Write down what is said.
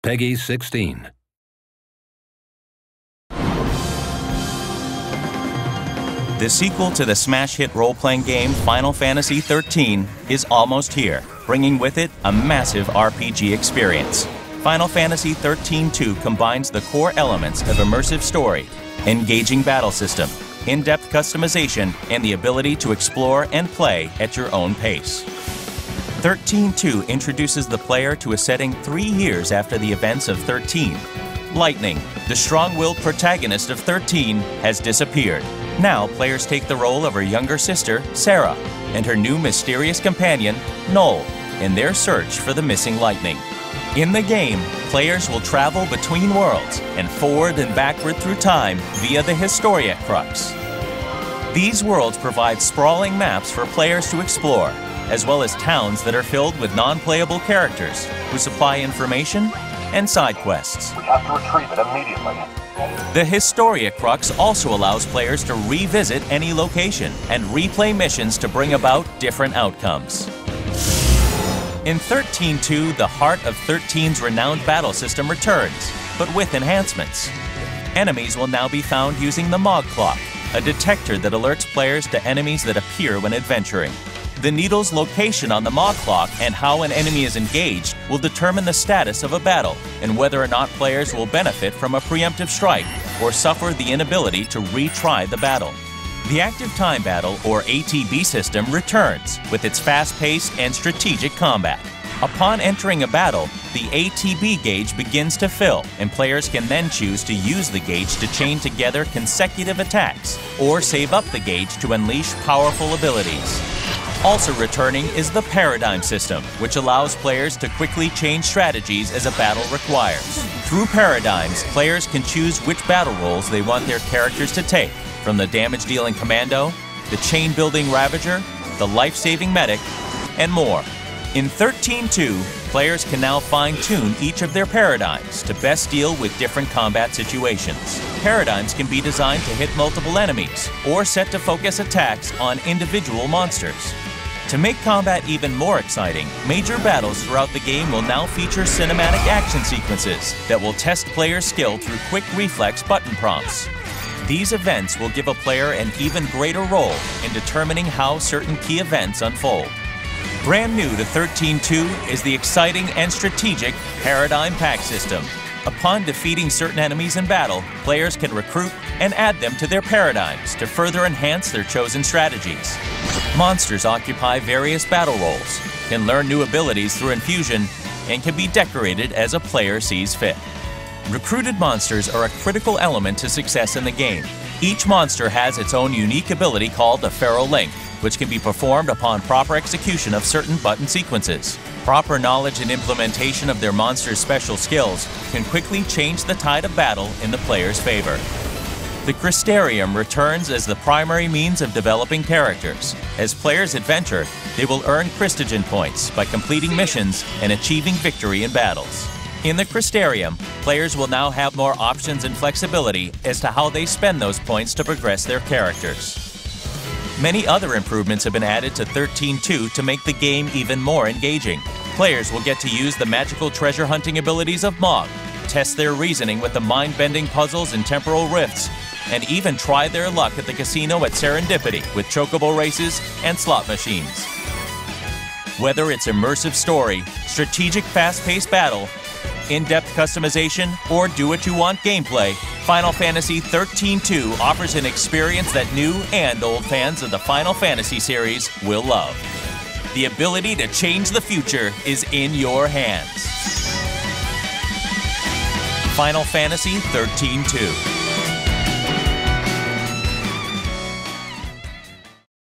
Peggy 16. The sequel to the smash hit role-playing game Final Fantasy XIII is almost here, bringing with it a massive RPG experience. Final Fantasy XIII-2 combines the core elements of immersive story, engaging battle system, in-depth customization, and the ability to explore and play at your own pace. XIII-2 introduces the player to a setting 3 years after the events of XIII. Lightning, the strong-willed protagonist of XIII, has disappeared. Now, players take the role of her younger sister, Sarah, and her new mysterious companion, Noel, in their search for the missing Lightning. In the game, players will travel between worlds and forward and backward through time via the Historia Crux. These worlds provide sprawling maps for players to explore, as well as towns that are filled with non-playable characters who supply information and side quests. We have to retrieve it immediately. The Historia Crux also allows players to revisit any location and replay missions to bring about different outcomes. In XIII-2, the heart of XIII's renowned battle system returns, but with enhancements. Enemies will now be found using the Mog Clock, a detector that alerts players to enemies that appear when adventuring. The needle's location on the Mog Clock and how an enemy is engaged will determine the status of a battle and whether or not players will benefit from a preemptive strike or suffer the inability to retry the battle. The Active Time Battle, or ATB system, returns with its fast-paced and strategic combat. Upon entering a battle, the ATB gauge begins to fill, and players can then choose to use the gauge to chain together consecutive attacks or save up the gauge to unleash powerful abilities. Also returning is the Paradigm system, which allows players to quickly change strategies as a battle requires. Through Paradigms, players can choose which battle roles they want their characters to take, from the damage-dealing Commando, the chain-building Ravager, the life-saving Medic, and more. In XIII-2, players can now fine-tune each of their paradigms to best deal with different combat situations. Paradigms can be designed to hit multiple enemies, or set to focus attacks on individual monsters. To make combat even more exciting, major battles throughout the game will now feature cinematic action sequences that will test players' skill through quick reflex button prompts. These events will give a player an even greater role in determining how certain key events unfold. Brand new to XIII-2 is the exciting and strategic Paradigm Pack system. Upon defeating certain enemies in battle, players can recruit and add them to their paradigms to further enhance their chosen strategies. Monsters occupy various battle roles, can learn new abilities through infusion, and can be decorated as a player sees fit. Recruited monsters are a critical element to success in the game. Each monster has its own unique ability called the Feral Link, which can be performed upon proper execution of certain button sequences. Proper knowledge and implementation of their monster's special skills can quickly change the tide of battle in the player's favor. The Crystarium returns as the primary means of developing characters. As players adventure, they will earn Christogen points by completing missions and achieving victory in battles. In the Crystarium, players will now have more options and flexibility as to how they spend those points to progress their characters. Many other improvements have been added to XIII-2 to make the game even more engaging. Players will get to use the magical treasure hunting abilities of Mog, test their reasoning with the mind-bending puzzles and temporal rifts, and even try their luck at the casino at Serendipity with chocobo races and slot machines. Whether it's immersive story, strategic fast-paced battle, in-depth customization, or do-what-you-want gameplay, Final Fantasy XIII-2 offers an experience that new and old fans of the Final Fantasy series will love. The ability to change the future is in your hands. Final Fantasy XIII-2.